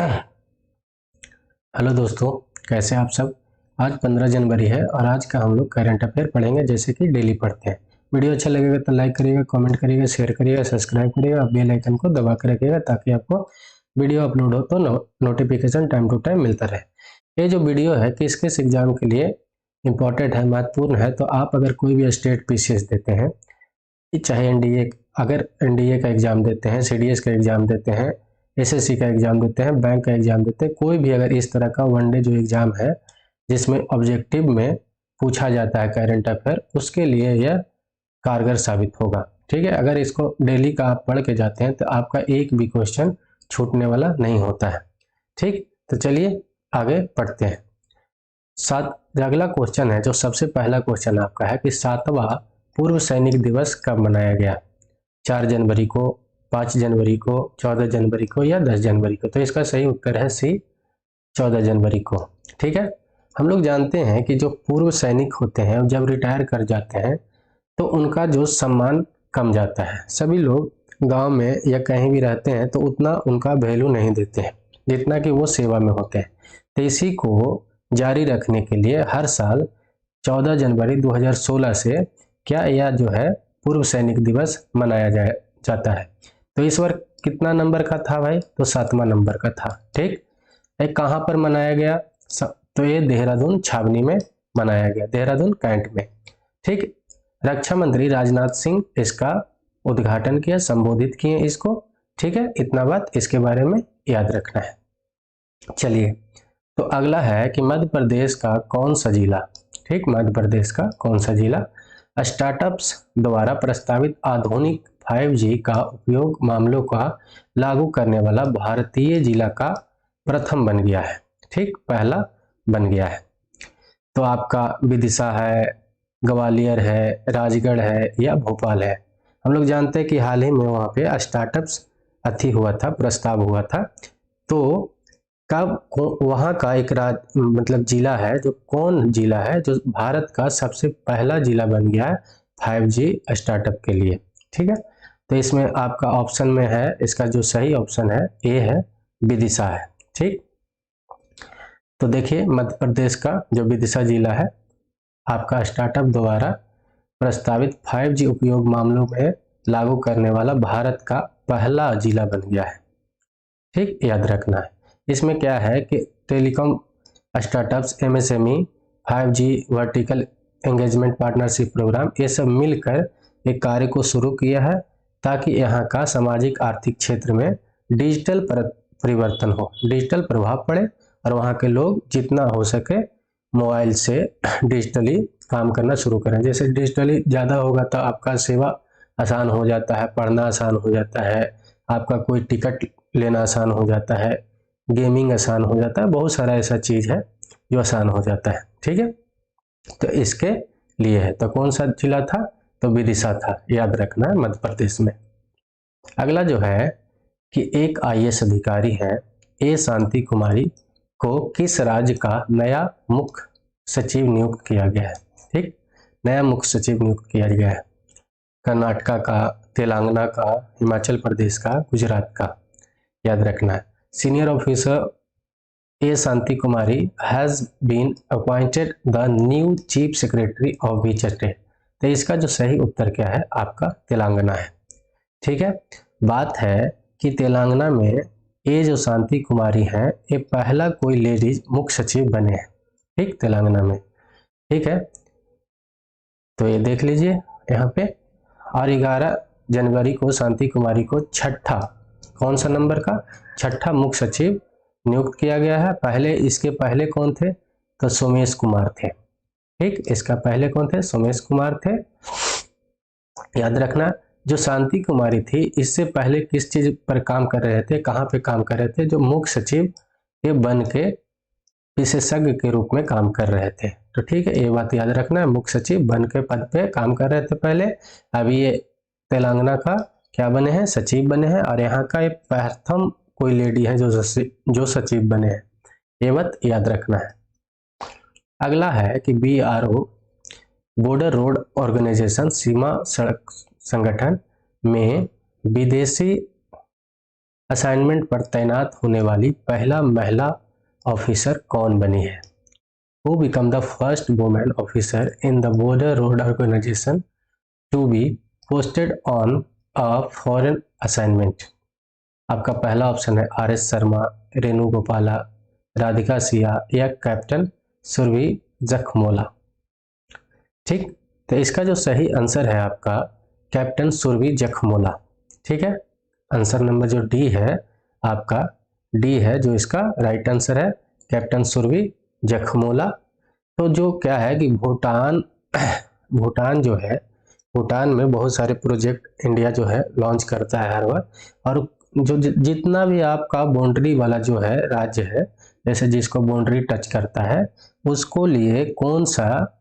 Hello दोस्तों, कैसे हैं आप सब। आज 15 जनवरी है और आज का हम लोग करंट अफेयर पढ़ेंगे जैसे कि डेली पढ़ते हैं। वीडियो अच्छा लगेगा तो लाइक करिएगा, कमेंट करिएगा, शेयर करिएगा, सब्सक्राइब करिएगा, बेल आइकन को दबा कर रखिएगा ताकि आपको वीडियो अपलोड हो तो नोटिफिकेशन टाइम टू टाइम मिलता रहे। ये जो वीडियो है किस किस एग्जाम के लिए इम्पोर्टेंट है, महत्वपूर्ण है, तो आप अगर कोई भी स्टेट पीसीएस देते हैं, चाहे एनडीए, अगर एनडीए का एग्जाम देते हैं, सीडीएस का एग्जाम देते हैं, एसएससी का एग्जाम देते हैं, बैंक का एग्जाम देते हैं, कोई भी अगर इस तरह का वनडे जो एग्जाम है जिसमें ऑब्जेक्टिव में पूछा जाता है करंट अफेयर, उसके लिए यह कारगर साबित होगा। ठीक है, अगर इसको डेली का आप पढ़ के जाते हैं तो आपका एक भी क्वेश्चन छूटने वाला नहीं होता है। ठीक, तो चलिए आगे पढ़ते हैं। अगला क्वेश्चन है, जो सबसे पहला क्वेश्चन आपका है कि 7वां पूर्व सैनिक दिवस कब मनाया गया। 4 जनवरी को, 5 जनवरी को, 14 जनवरी को या 10 जनवरी को। तो इसका सही उत्तर है सी, 14 जनवरी को। ठीक है, हम लोग जानते हैं कि जो पूर्व सैनिक होते हैं जब रिटायर कर जाते हैं तो उनका जो सम्मान कम जाता है। सभी लोग गांव में या कहीं भी रहते हैं तो उतना उनका वैल्यू नहीं देते हैं जितना कि वो सेवा में होते हैं। तो इसी को जारी रखने के लिए हर साल 14 जनवरी 2016 से क्या यह जो है पूर्व सैनिक दिवस मनाया जाता है। तो इस बार कितना नंबर का था भाई, तो 7वां नंबर का था। ठीक, कहाँ पर मनाया गया, तो ये देहरादून छावनी में मनाया गया, देहरादून कैंट में। ठीक, रक्षा मंत्री राजनाथ सिंह इसका उद्घाटन किया, संबोधित किए इसको। ठीक है, इतना बात इसके बारे में याद रखना है। चलिए, तो अगला है कि मध्य प्रदेश का कौन सा जिला, ठीक, मध्य प्रदेश का कौन सा जिला स्टार्टअप्स द्वारा प्रस्तावित आधुनिक 5G का उपयोग मामलों का लागू करने वाला भारतीय जिला का प्रथम बन गया है। ठीक, पहला बन गया है। तो आपका विदिशा है, ग्वालियर है, राजगढ़ है या भोपाल है। हम लोग जानते हैं कि हाल ही में वहाँ पे स्टार्टअप्स हुआ था, प्रस्ताव हुआ था। तो कब वहाँ का एक मतलब जिला है, जो कौन जिला है जो भारत का सबसे पहला जिला बन गया है 5G स्टार्टअप के लिए। ठीक है, तो इसमें आपका ऑप्शन में है, इसका जो सही ऑप्शन है ए है, विदिशा है। ठीक, तो देखिए मध्य प्रदेश का जो विदिशा जिला है आपका स्टार्टअप द्वारा प्रस्तावित 5G उपयोग मामलों में लागू करने वाला भारत का पहला जिला बन गया है। ठीक, याद रखना है। इसमें क्या है कि telecom startups, MSME, 5G vertical engagement partnership programme, ये सब मिलकर एक कार्य को शुरू किया है ताकि यहाँ का सामाजिक आर्थिक क्षेत्र में डिजिटल परिवर्तन हो, डिजिटल प्रभाव पड़े और वहाँ के लोग जितना हो सके मोबाइल से डिजिटली काम करना शुरू करें। जैसे डिजिटली ज़्यादा होगा तो आपका सेवा आसान हो जाता है, पढ़ना आसान हो जाता है, आपका कोई टिकट लेना आसान हो जाता है, गेमिंग आसान हो जाता है, बहुत सारा ऐसा चीज़ है जो आसान हो जाता है। ठीक है, तो इसके लिए है। तो कौन सा जिला था, तो विदिशा था, याद रखना है, मध्य प्रदेश में। अगला जो है कि एक आईएएस अधिकारी है ए शांति कुमारी को किस राज्य का नया मुख्य सचिव नियुक्त किया गया है। ठीक, नया मुख्य सचिव नियुक्त किया गया है, कर्नाटका का, तेलंगाना का, हिमाचल प्रदेश का, गुजरात का, याद रखना है। Senior officer A Shanti Kumari has been appointed the new chief secretary of which state. तो इसका जो सही उत्तर क्या है आपका तेलंगाना है। ठीक है, बात है कि तेलंगाना में ये जो शांति कुमारी हैं ये पहला कोई लेडीज मुख्य सचिव बने हैं। ठीक, तेलंगाना में। ठीक है, तो ये देख लीजिए यहाँ पे। और 11 जनवरी को शांति कुमारी को छठा, कौन सा नंबर का, छठा मुख्य सचिव नियुक्त किया गया है। पहले, इसके पहले कौन थे, तो सोमेश कुमार थे। ठीक, इसका पहले कौन थे, सोमेश कुमार थे, याद रखना। जो शांति कुमारी थी इससे पहले किस चीज पर काम कर रहे थे, कहाँ पे काम कर रहे थे, जो मुख्य सचिव के बन के विशेषज्ञ के रूप में काम कर रहे थे। तो ठीक है, ये बात याद रखना है, मुख्य सचिव बन के पद पे काम कर रहे थे पहले, अभी ये तेलंगाना का क्या बने हैं, सचिव बने हैं। और यहाँ का एक प्रथम कोई लेडी है जो सचिव बने हैं, ये बात याद रखना है। अगला है कि BRO, बॉर्डर रोड ऑर्गेनाइजेशन, सीमा सड़क संगठन में विदेशी असाइनमेंट पर तैनात होने वाली पहला महिला ऑफिसर कौन बनी है? Who become the first woman officer in the border road organization to be posted on a foreign assignment? आपका पहला ऑप्शन है आर.एस. शर्मा, रेणु गोपाला, राधिका सिया या कैप्टन सुरभि जखमोला। ठीक, तो इसका जो सही आंसर है आपका कैप्टन सुरभि जखमोला। ठीक है, आंसर नंबर जो डी है आपका डी है जो इसका राइट आंसर है, कैप्टन सुरभि जखमोला। तो जो क्या है कि भूटान जो है, भूटान में बहुत सारे प्रोजेक्ट इंडिया जो है लॉन्च करता है हर बार, और जो जितना भी आपका बाउंड्री वाला जो है राज्य है, जैसे जिसको बाउंड्री टच करता है उसको लिए कौन सा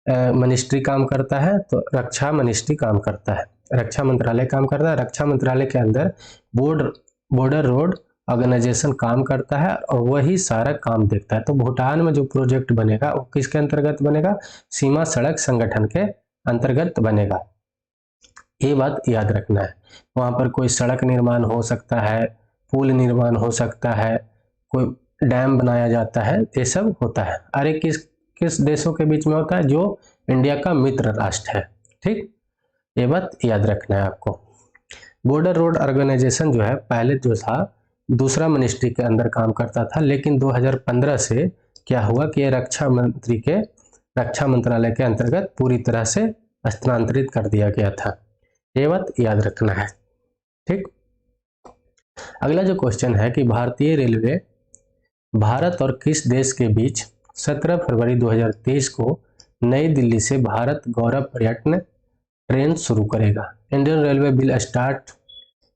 मिनिस्ट्री काम करता है? तो रक्षा मिनिस्ट्री काम करता है, रक्षा मंत्रालय काम करता है। रक्षा मंत्रालय के अंदर बॉर्डर रोड ऑर्गेनाइजेशन काम करता है और वही सारा काम देखता है। तो भूटान में जो प्रोजेक्ट बनेगा वो किसके अंतर्गत बनेगा? सीमा सड़क संगठन के अंतर्गत बनेगा। ये बात याद रखना है। वहां पर कोई सड़क निर्माण हो सकता है, पुल निर्माण हो सकता है, कोई डैम बनाया जाता है, ये सब होता है। अरे किस देशों के बीच में होता है? जो इंडिया का मित्र राष्ट्र है। ठीक, ये बात याद रखना है आपको। बॉर्डर रोड ऑर्गेनाइजेशन जो है पहले जो था दूसरा मिनिस्ट्री के अंदर काम करता था, लेकिन 2015 से क्या हुआ कि ये रक्षा मंत्रालय के अंतर्गत पूरी तरह से स्थानांतरित कर दिया गया था। ये बात याद रखना है। ठीक, अगला जो क्वेश्चन है कि भारतीय रेलवे भारत और किस देश के बीच 17 फरवरी 2023 को नई दिल्ली से भारत गौरव पर्यटन ट्रेन शुरू करेगा? Indian railway will start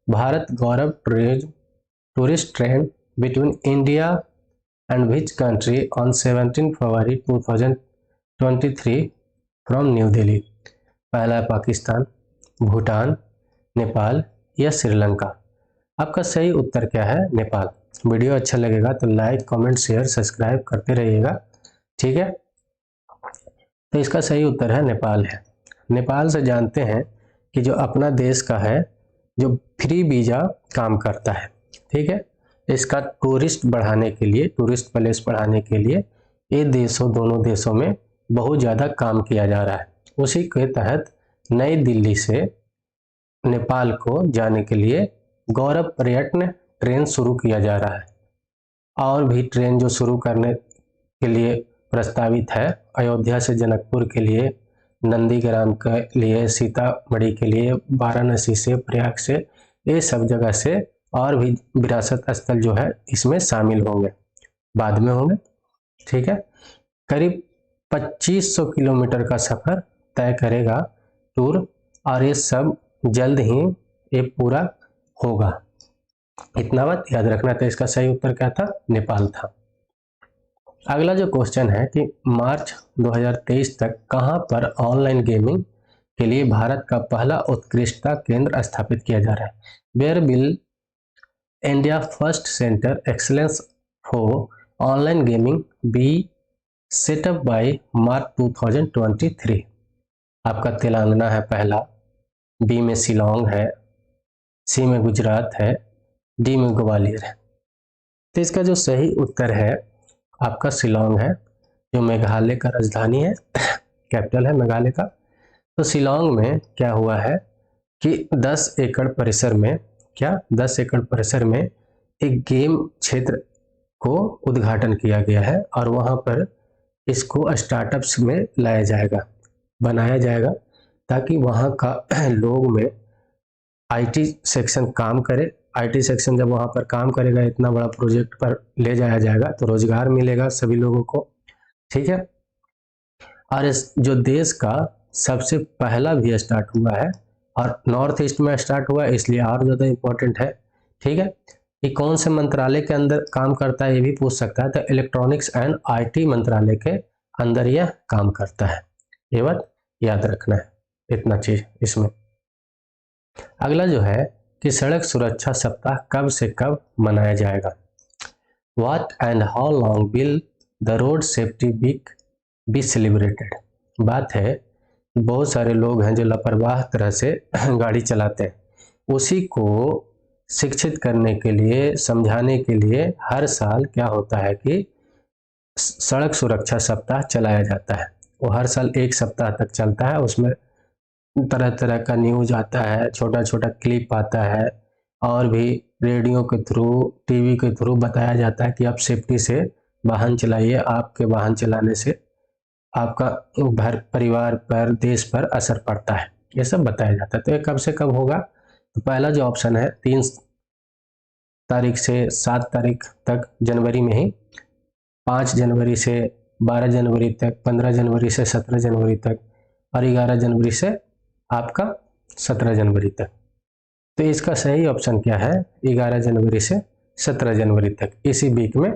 Bharat Gaurav tourist train between India and which country on 17 February 2023 from new Delhi? पहला है पाकिस्तान, भूटान, नेपाल या श्रीलंका। आपका सही उत्तर क्या है? नेपाल। वीडियो अच्छा लगेगा तो लाइक, कमेंट, शेयर, सब्सक्राइब करते रहिएगा। ठीक है, तो इसका सही उत्तर है नेपाल है। नेपाल से जानते हैं कि जो अपना देश का है जो फ्री वीजा काम करता है। ठीक है, इसका टूरिस्ट बढ़ाने के लिए, टूरिस्ट प्लेस बढ़ाने के लिए ये दोनों देशों में बहुत ज़्यादा काम किया जा रहा है। उसी के तहत नई दिल्ली से नेपाल को जाने के लिए गौरव पर्यटन ट्रेन शुरू किया जा रहा है। और भी ट्रेन जो शुरू करने के लिए प्रस्तावित है, अयोध्या से जनकपुर के लिए, नंदीग्राम के लिए, सीतामढ़ी के लिए, वाराणसी से, प्रयाग से, ये सब जगह से और भी विरासत स्थल जो है इसमें शामिल होंगे, बाद में होंगे। ठीक है, करीब 2500 किलोमीटर का सफर तय करेगा टूर, और ये सब जल्द ही ये पूरा होगा। इतना बात याद रखना था। इसका सही उत्तर क्या था? नेपाल था। अगला जो क्वेश्चन है कि मार्च 2023 तक कहां पर ऑनलाइन गेमिंग के लिए भारत का पहला उत्कृष्टता केंद्र स्थापित किया जा रहा है? Where will India first centre excellence for online gaming be set up by March 2023? आपका तेलंगाना है पहला, बी में शिलोंग है, सी में गुजरात है, डी में ग्वालियर है। तो इसका जो सही उत्तर है आपका शिलोंग है, जो मेघालय का राजधानी है, कैपिटल है मेघालय का। तो शिलोंग में क्या हुआ है कि 10 एकड़ परिसर में, क्या 10 एकड़ परिसर में एक गेम क्षेत्र को उद्घाटन किया गया है, और वहां पर इसको स्टार्टअप्स में लाया जाएगा, बनाया जाएगा, ताकि वहां का लोग में आईटी सेक्शन काम करे। आईटी सेक्शन जब वहां पर काम करेगा, इतना बड़ा प्रोजेक्ट पर ले जाया जाएगा तो रोजगार मिलेगा सभी लोगों को। ठीक है, और इस जो देश का सबसे पहला भी स्टार्ट हुआ है और नॉर्थ ईस्ट में स्टार्ट हुआ है, इसलिए और ज़्यादा इम्पोर्टेंट है। ठीक है, ये कौन से मंत्रालय के अंदर काम करता है ये भी पूछ सकता है, तो इलेक्ट्रॉनिक्स एंड आईटी मंत्रालय के अंदर यह काम करता है। ये बात याद रखना है, इतना चीज इसमें। अगला जो है कि सड़क सुरक्षा सप्ताह कब से कब मनाया जाएगा? What and how long will the road safety week be celebrated? बात है बहुत सारे लोग हैं जो लापरवाह तरह से गाड़ी चलाते हैं, उसी को शिक्षित करने के लिए, समझाने के लिए हर साल क्या होता है कि सड़क सुरक्षा सप्ताह चलाया जाता है। वो हर साल 1 सप्ताह तक चलता है। उसमें तरह तरह का न्यूज आता है, छोटा छोटा क्लिप आता है, और भी रेडियो के थ्रू, टीवी के थ्रू बताया जाता है कि आप सेफ्टी से वाहन चलाइए। आपके वाहन चलाने से आपका घर परिवार पर, देश पर असर पड़ता है, ये सब बताया जाता है। तो ये कब से कब होगा? तो पहला जो ऑप्शन है 3 तारीख से 7 तारीख तक जनवरी में ही, 5 जनवरी से 12 जनवरी तक, 15 जनवरी से 17 जनवरी तक, और 11 जनवरी से आपका 17 जनवरी तक। तो इसका सही ऑप्शन क्या है? 11 जनवरी से 17 जनवरी तक, इसी वीक में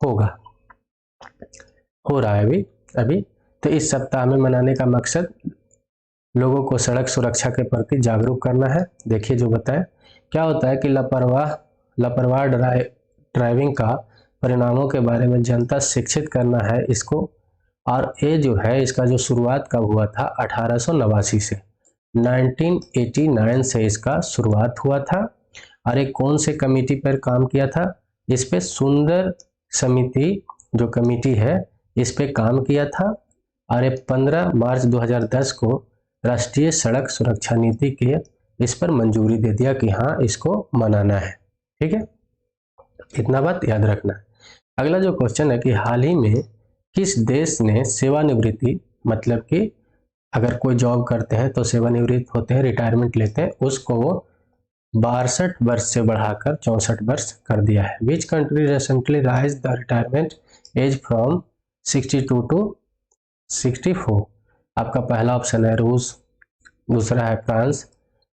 होगा, हो रहा है अभी। तो इस सप्ताह में मनाने का मकसद लोगों को सड़क सुरक्षा के प्रति जागरूक करना है। देखिए जो बताए, क्या होता है कि लापरवाह ड्राइविंग का परिणामों के बारे में जनता शिक्षित करना है इसको। और ये जो है, इसका जो शुरुआत कब हुआ था? 1889 से, 1989 से इसका शुरुआत हुआ था। और एक कौन से कमेटी पर काम किया था? इस पे सुंदर समिति जो कमेटी है, इस पे काम किया था। और ये 15 मार्च 2010 को राष्ट्रीय सड़क सुरक्षा नीति के इस पर मंजूरी दे दिया कि हाँ, इसको मनाना है। ठीक है, इतना बात याद रखना। अगला जो क्वेश्चन है कि हाल ही में किस देश ने सेवानिवृत्ति, मतलब कि अगर कोई जॉब करते हैं तो सेवानिवृत्त होते हैं, रिटायरमेंट लेते हैं, उसको वो 62 वर्ष से बढ़ाकर 64 वर्ष कर दिया है। Which country recently raise the retirement age from 62 to 64? आपका पहला ऑप्शन है रूस, दूसरा है फ्रांस,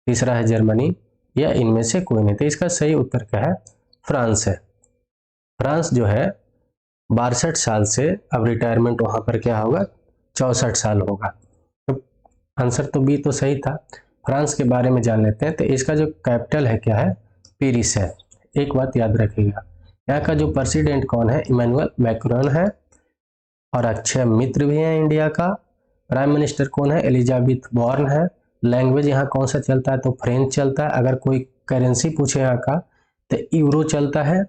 तीसरा है जर्मनी, या इनमें से कोई नहीं। तो इसका सही उत्तर क्या है? फ्रांस है। फ्रांस जो है 62 साल से अब रिटायरमेंट वहां पर क्या होगा? 64 साल होगा। तो आंसर तो बी तो सही था। फ्रांस के बारे में जान लेते हैं। तो इसका जो कैपिटल है क्या है? पेरिस है। एक बात याद रखिएगा, यहाँ का जो प्रेसिडेंट कौन है? इमैनुअल मैक्रोन है, और अक्षय मित्र भी है इंडिया का। प्राइम मिनिस्टर कौन है? एलिजाबेथ बॉर्न है। लैंग्वेज यहाँ कौन सा चलता है? तो फ्रेंच चलता है। अगर कोई करेंसी पूछे यहाँ का, तो यूरो चलता है।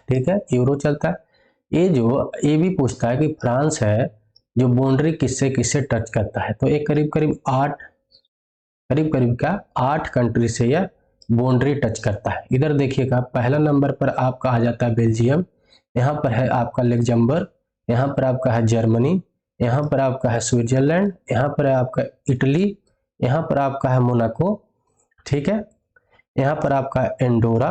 ठीक है, यूरो चलता है। ये भी पूछता है कि फ्रांस है जो बाउंड्री किससे किससे टच करता है, तो एक करीब करीब का 8 कंट्री से यह बाउंड्री टच करता है। इधर देखिएगा, पहला नंबर पर आपका आ जाता है बेल्जियम, यहाँ पर है आपका लग्जमबर्ग, यहाँ पर आपका है जर्मनी, यहाँ पर आपका है स्विट्जरलैंड, यहाँ पर है आपका इटली, यहाँ पर आपका है मोनाको, ठीक है, यहाँ पर आपका एंडोरा,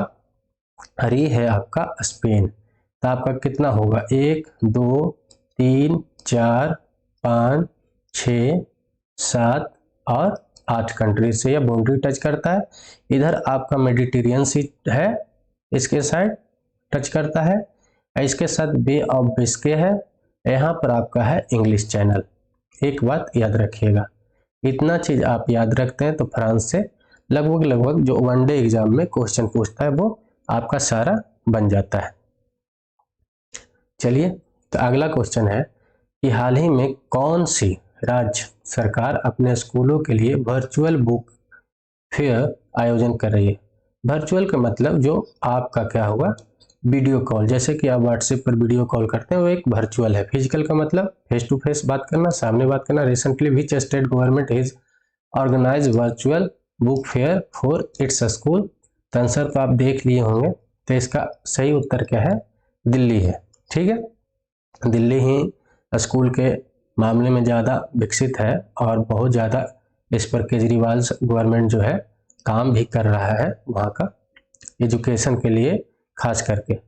और ये है आपका स्पेन। तो आपका कितना होगा? 1 2 3 4 5 6 7 और 8 कंट्री से यह बाउंड्री टच करता है। इधर आपका मेडिटेरियन सी है, इसके साइड टच करता है, इसके साथ बे ऑफ बिस्के है, यहाँ पर आपका है इंग्लिश चैनल। एक बात याद रखिएगा, इतना चीज आप याद रखते हैं तो फ्रांस से लगभग जो वनडे एग्जाम में क्वेश्चन पूछता है वो आपका सारा बन जाता है। चलिए, तो अगला क्वेश्चन है कि हाल ही में कौन सी राज्य सरकार अपने स्कूलों के लिए वर्चुअल बुक फेयर आयोजन कर रही है? वर्चुअल का मतलब जो आपका क्या होगा? वीडियो कॉल, जैसे कि आप व्हाट्सएप पर वीडियो कॉल करते हैं, वो एक वर्चुअल है। फिजिकल का मतलब फेस टू फेस बात करना, सामने बात करना। Recently which state government is organise virtual book fair for its school? तो आंसर तो आप देख लिए होंगे। तो इसका सही उत्तर क्या है? दिल्ली है। ठीक है, दिल्ली ही स्कूल के मामले में ज़्यादा विकसित है, और बहुत ज़्यादा इस पर केजरीवाल गवर्नमेंट जो है काम भी कर रहा है वहाँ का एजुकेशन के लिए खास करके।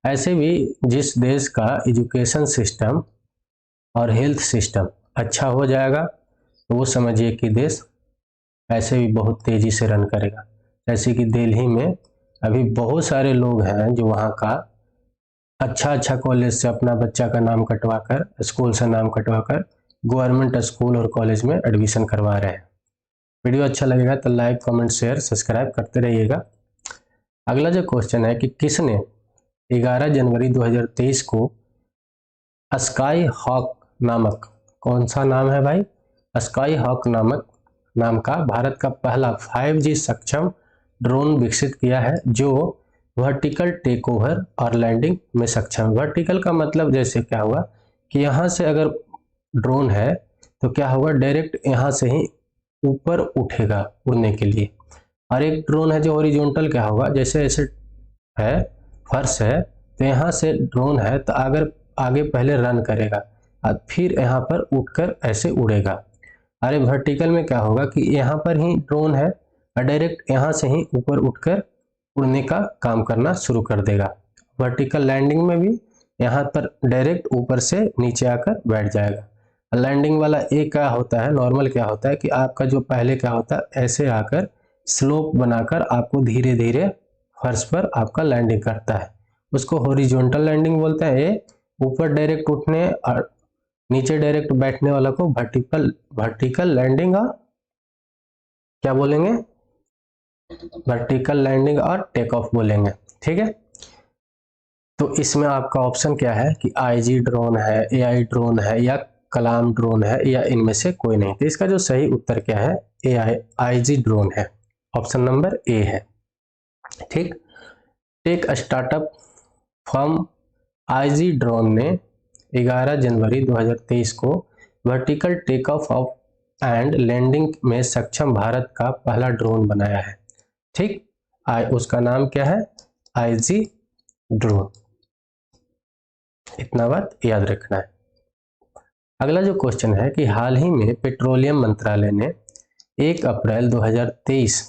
ऐसे भी जिस देश का एजुकेशन सिस्टम और हेल्थ सिस्टम अच्छा हो जाएगा, तो वो समझिए कि देश ऐसे भी बहुत तेज़ी से रन करेगा। जैसे कि दिल्ली में अभी बहुत सारे लोग हैं जो वहाँ का अच्छा कॉलेज से अपना बच्चा का नाम कटवाकर, स्कूल से नाम कटवाकर गवर्नमेंट स्कूल और कॉलेज में एडमिशन करवा रहे हैं। वीडियो अच्छा लगेगा तो लाइक कमेंट शेयर सब्सक्राइब करते रहिएगा। अगला जो क्वेश्चन है कि किसने 11 जनवरी 2023 को स्काई हॉक नामक, कौन सा नाम है भाई? स्काई हॉक नामक नाम का भारत का पहला 5G सक्षम ड्रोन विकसित किया है जो वर्टिकल टेक ओवर और लैंडिंग में सक्षम है। वर्टिकल का मतलब जैसे क्या हुआ कि यहाँ से अगर ड्रोन है तो क्या होगा, डायरेक्ट यहाँ से ही ऊपर उठेगा उड़ने के लिए। और एक ड्रोन है जो हॉरिजॉन्टल, क्या होगा, जैसे ऐसे है फर्श है तो यहाँ से ड्रोन है तो अगर आगे पहले रन करेगा और फिर यहाँ पर उठकर ऐसे उड़ेगा। अरे वर्टिकल में क्या होगा कि यहाँ पर ही ड्रोन है और डायरेक्ट यहाँ से ही ऊपर उठकर उड़ने का काम करना शुरू कर देगा। वर्टिकल लैंडिंग में भी यहाँ पर डायरेक्ट ऊपर से नीचे आकर बैठ जाएगा। लैंडिंग वाला एक क्या होता है, नॉर्मल क्या होता है कि आपका जो पहले क्या होता है ऐसे आकर स्लोप बनाकर आपको धीरे धीरे फर्श पर आपका लैंडिंग करता है, उसको हॉरिजॉन्टल लैंडिंग बोलते हैं। ये ऊपर डायरेक्ट उठने और नीचे डायरेक्ट बैठने वाला को वर्टिकल लैंडिंग और क्या बोलेंगे, वर्टिकल लैंडिंग और टेक ऑफ बोलेंगे। ठीक है, तो इसमें आपका ऑप्शन क्या है कि आईजी ड्रोन है, एआई ड्रोन है या कलाम ड्रोन है या इनमें से कोई नहीं। तो इसका जो सही उत्तर क्या है, आईजी ड्रोन है, ऑप्शन नंबर ए है। ठीक, tech startup firm IG drone ने 11 जनवरी 2023 को vertical take off and landing में सक्षम भारत का पहला ड्रोन बनाया है। ठीक, उसका नाम क्या है, आईजी ड्रोन। इतना बात याद रखना है। अगला जो क्वेश्चन है कि हाल ही में पेट्रोलियम मंत्रालय ने 1 अप्रैल 2023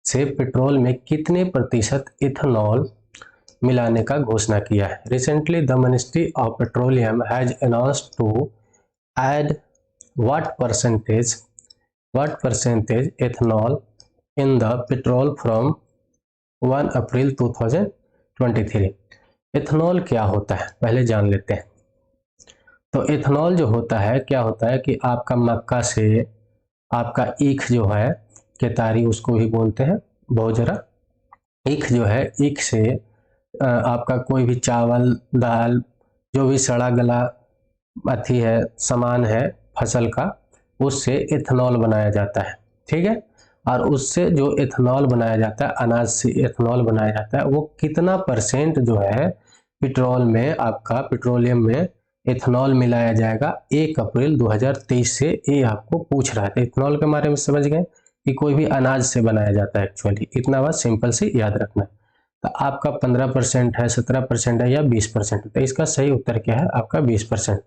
से पेट्रोल में कितने प्रतिशत इथेनॉल मिलाने का घोषणा किया है। Recently the ministry of petroleum has announced to add what percentage ethanol in the petrol from 1 April 2023। Ethanol क्या होता है पहले जान लेते हैं। तो इथेनॉल जो होता है, क्या होता है कि आपका मक्का से आपका ईख जो है, केतारी उसको भी बोलते हैं, बहुत जरा ईख जो है, ईख से आपका कोई भी चावल दाल जो भी सड़ा गला अथी है सामान है फसल का, उससे इथेनॉल बनाया जाता है। ठीक है, और उससे जो इथेनॉल बनाया जाता है, अनाज से इथेनॉल बनाया जाता है, वो कितना परसेंट जो है पेट्रोल में, आपका पेट्रोलियम में इथेनॉल मिलाया जाएगा 1 अप्रैल 2023 से, ये आपको पूछ रहा है। इथेनॉल के बारे में समझ गए कि कोई भी अनाज से बनाया जाता है एक्चुअली, इतना बात सिंपल से याद रखना। तो आपका 15% है, 17% है या 20%। तो इसका सही उत्तर क्या है, आपका 20%।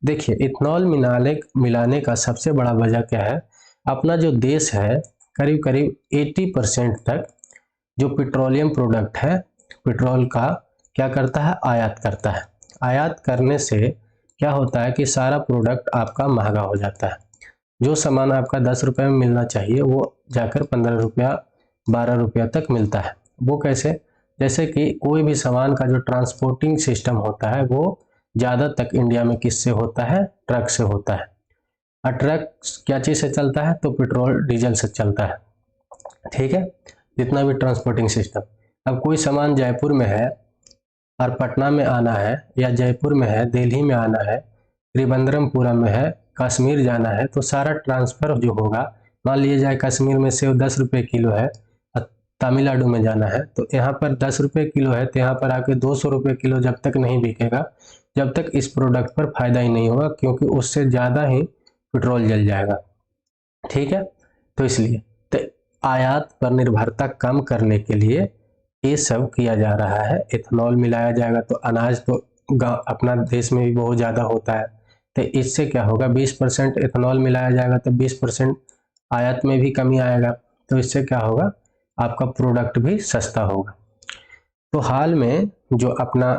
देखिए, इथेनॉल मिलाने का सबसे बड़ा वजह क्या है, अपना जो देश है करीब करीब 80% तक जो पेट्रोलियम प्रोडक्ट है, पेट्रोल का क्या करता है, आयात करता है। आयात करने से क्या होता है कि सारा प्रोडक्ट आपका महंगा हो जाता है। जो सामान आपका 10 रुपये में मिलना चाहिए वो जाकर 15 रुपया 12 रुपया तक मिलता है। वो कैसे, जैसे कि कोई भी सामान का जो ट्रांसपोर्टिंग सिस्टम होता है वो ज़्यादा तक इंडिया में किससे होता है, ट्रक से होता है। और ट्रक क्या चीज़ से चलता है, तो पेट्रोल डीजल से चलता है। ठीक है, जितना भी ट्रांसपोर्टिंग सिस्टम। अब कोई सामान जयपुर में है और पटना में आना है, या जयपुर में है दिल्ली में आना है, त्रिवेंद्रमपुरम में है कश्मीर जाना है, तो सारा ट्रांसफ़र जो होगा, मान लिया जाए कश्मीर में सेव 10 रुपये किलो है, तमिलनाडु में जाना है तो यहाँ पर 10 रुपये किलो है, तो यहाँ पर आके 200 रुपये किलो जब तक नहीं बिकेगा, जब तक इस प्रोडक्ट पर फायदा ही नहीं होगा, क्योंकि उससे ज़्यादा ही पेट्रोल जल जाएगा। ठीक है, तो इसलिए तो आयात पर निर्भरता कम करने के लिए ये सब किया जा रहा है। इथेनॉल मिलाया जाएगा तो अनाज तो अपना देश में भी बहुत ज़्यादा होता है, तो इससे क्या होगा, 20% इथेनॉल मिलाया जाएगा तो 20% आयात में भी कमी आएगा, तो इससे क्या होगा, आपका प्रोडक्ट भी सस्ता होगा। तो हाल में जो अपना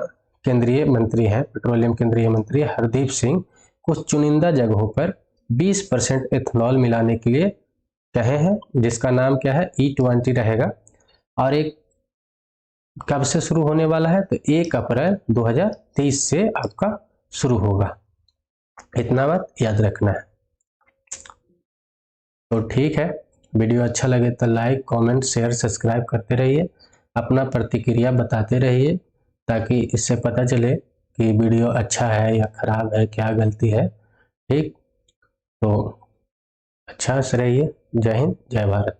केंद्रीय मंत्री हैं, पेट्रोलियम केंद्रीय मंत्री हरदीप सिंह, कुछ चुनिंदा जगहों पर 20% इथेनॉल मिलाने के लिए कहे हैं, जिसका नाम क्या है, E20 रहेगा। और एक कब से शुरू होने वाला है, तो 1 अप्रैल 2023 से आपका शुरू होगा। इतना बात याद रखना है। तो ठीक है, वीडियो अच्छा लगे तो लाइक कमेंट शेयर सब्सक्राइब करते रहिए, अपना प्रतिक्रिया बताते रहिए, ताकि इससे पता चले कि वीडियो अच्छा है या खराब है, क्या गलती है। ठीक, तो अच्छा से रहिए। जय हिंद, जय भारत।